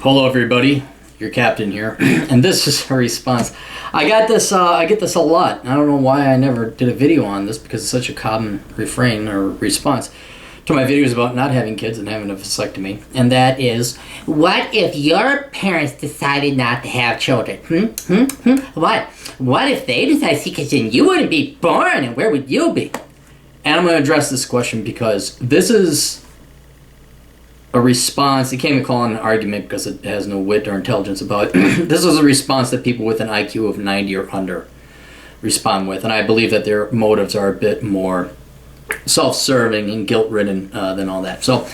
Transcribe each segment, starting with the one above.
Hello, everybody. Your captain here, and this is a response. I get this a lot. I don't know why I never did a video on this because it's such a common refrain or response to my videos about not having kids and having a vasectomy, and that is, what if your parents decided not to have children? What if they decided to? Because then you wouldn't be born, and where would you be? And I'm going to address this question because this is a response. You can't even call it an argument because it has no wit or intelligence about it. This is a response that people with an IQ of 90 or under respond with, and I believe that their motives are a bit more self-serving and guilt-ridden than all that. So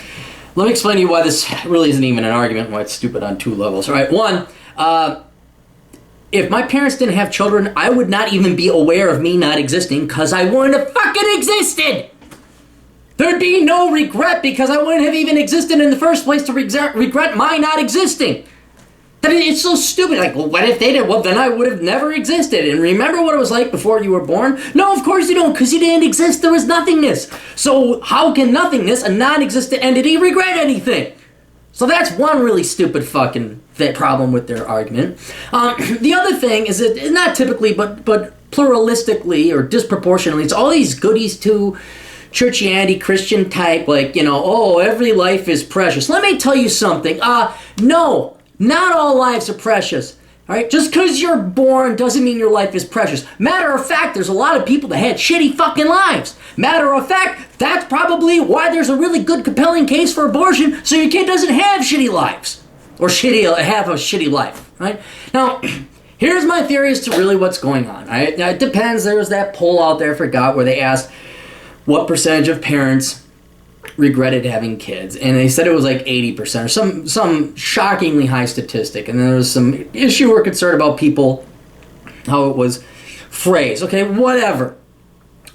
let me explain to you why this really isn't even an argument, why it's stupid on two levels. All right, one, if my parents didn't have children, I would not even be aware of me not existing because I wouldn't have fucking existed. There'd be no regret because I wouldn't have even existed in the first place to regret my not existing. It's so stupid. Like, well, what if they did? Well, then I would have never existed. And remember what it was like before you were born? No, of course you don't, because you didn't exist. There was nothingness. So how can nothingness, a non-existent entity, regret anything? So that's one really stupid fucking problem with their argument. The other thing is that, not typically, but pluralistically or disproportionately, it's all these goodies to churchianity, Christian type, like, oh, every life is precious. Let me tell you something. No, not all lives are precious. All right, just because you're born doesn't mean your life is precious. Matter of fact, there's a lot of people that had shitty fucking lives. Matter of fact, that's probably why there's a really good, compelling case for abortion, so your kid doesn't have shitty lives or have a shitty life. Right now. Here's my theory as to really what's going on. Right? Now, it depends. There was that poll out there, I forgot, where they asked what percentage of parents regretted having kids, and they said it was like 80% or some shockingly high statistic. And then there was some issue or concern about people, how it was phrased. Okay, whatever.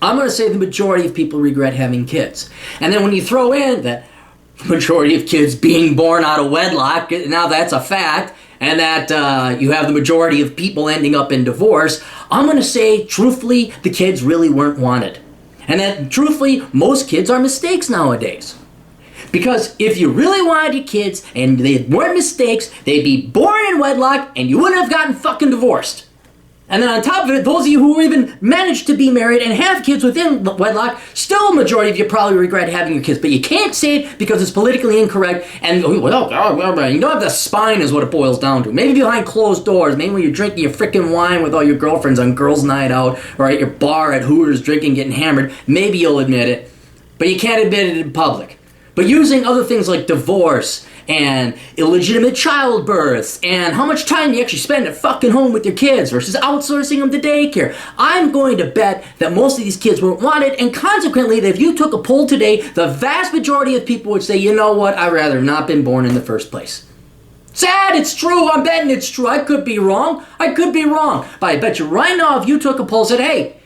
I'm going to say the majority of people regret having kids. And then when you throw in that majority of kids being born out of wedlock, now that's a fact, and that you have the majority of people ending up in divorce, I'm going to say, truthfully, the kids really weren't wanted. And that, truthfully, most kids are mistakes nowadays. Because if you really wanted your kids and they weren't mistakes, they'd be born in wedlock and you wouldn't have gotten fucking divorced. And then on top of it, those of you who even managed to be married and have kids within wedlock, still a majority of you probably regret having your kids. But you can't say it because it's politically incorrect. And you don't have the spine is what it boils down to. Maybe behind closed doors. Maybe when you're drinking your freaking wine with all your girlfriends on girls' night out. Or at your bar at Hooters drinking, getting hammered. Maybe you'll admit it. But you can't admit it in public. But using other things like divorce and illegitimate childbirths and how much time you actually spend at fucking home with your kids versus outsourcing them to daycare, I'm going to bet that most of these kids weren't wanted, and consequently, that if you took a poll today, the vast majority of people would say, you know what, I'd rather not been born in the first place. Sad, it's true, I'm betting it's true. I could be wrong, but I bet you right now if you took a poll and said, hey,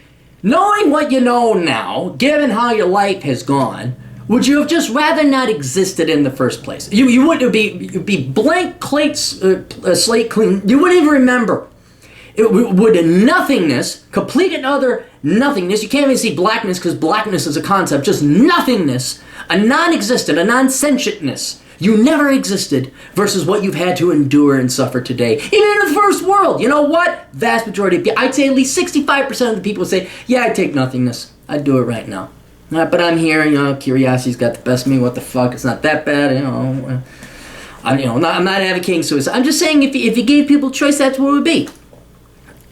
knowing what you know now, given how your life has gone, would you have just rather not existed in the first place? You wouldn't be blank slate clean. You wouldn't even remember. It would nothingness, complete and utter nothingness. You can't even see blackness because blackness is a concept. Just nothingness, a non-existent, a non-sentientness. You never existed versus what you've had to endure and suffer today. Even in the first world, you know what? Vast majority of people, I'd say at least 65% of the people would say, yeah, I'd take nothingness. I'd do it right now. But I'm here, curiosity's got the best of me, what the fuck, it's not that bad, I'm not advocating suicide. I'm just saying if you gave people a choice, that's what it would be.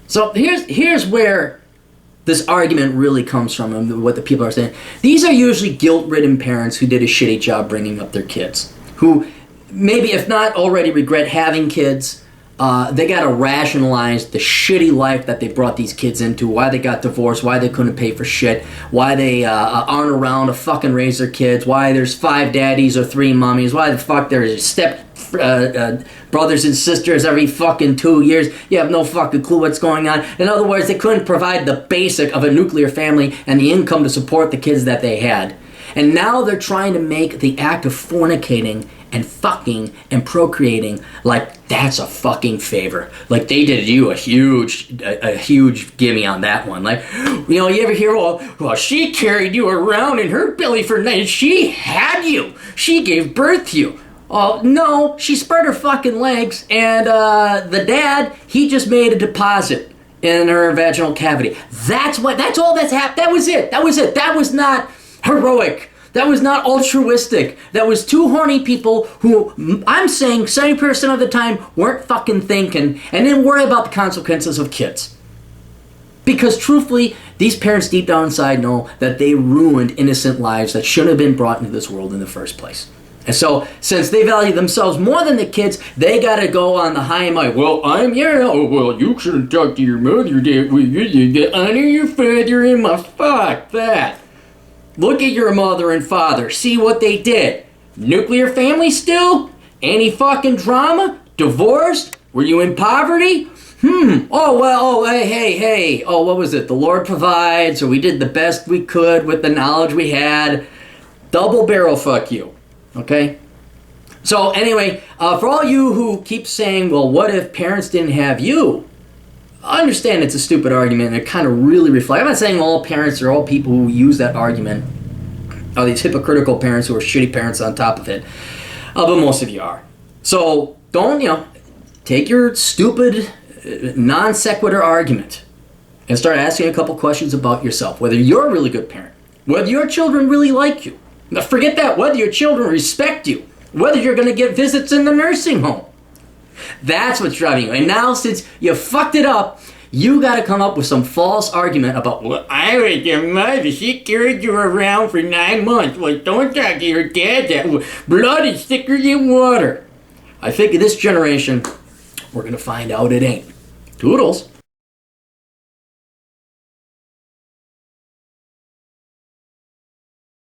So here's where this argument really comes from and what the people are saying. These are usually guilt-ridden parents who did a shitty job bringing up their kids, who maybe, if not already regret having kids, they got to rationalize the shitty life that they brought these kids into, why they got divorced, why they couldn't pay for shit, why they aren't around to fucking raise their kids, why there's 5 daddies or 3 mommies, why the fuck there's step brothers and sisters every fucking 2 years. You have no fucking clue what's going on. In other words, they couldn't provide the basic of a nuclear family and the income to support the kids that they had. And now they're trying to make the act of fornicating and fucking and procreating like that's a fucking favor. Like they did you a huge gimme on that one. Like, you ever hear, well, she carried you around in her belly for nights. She had you. She gave birth to you. Oh, no, she spread her fucking legs, and the dad, he just made a deposit in her vaginal cavity. That's all that's happened. That was it. That was not heroic. That was not altruistic. That was two horny people who, I'm saying 70% of the time, weren't fucking thinking and didn't worry about the consequences of kids. Because truthfully, these parents deep down inside know that they ruined innocent lives that shouldn't have been brought into this world in the first place. And so, since they value themselves more than the kids, they gotta go on the high and mighty. Well, you shouldn't talk to your mother that way. You honor your father and my fuck that. Look at your mother and father. See what they did. Nuclear family still? Any fucking drama? Divorced? Were you in poverty? Hey. Oh, what was it? The Lord provides, or we did the best we could with the knowledge we had. Double barrel fuck you. Okay? So anyway, for all you who keep saying, well, what if parents didn't have you? I understand it's a stupid argument, and it kind of really reflects. I'm not saying all parents or all people who use that argument are these hypocritical parents who are shitty parents on top of it. But most of you are. So don't, take your stupid non sequitur argument and start asking a couple questions about yourself. Whether you're a really good parent. Whether your children really like you. Now forget that. Whether your children respect you. Whether you're going to get visits in the nursing home. That's what's driving you. And now since you fucked it up, you got to come up with some false argument about, well, I was your mother. She carried you around for 9 months. Well, don't talk to your dad. That blood is thicker than water. I think in this generation, we're going to find out it ain't. Toodles.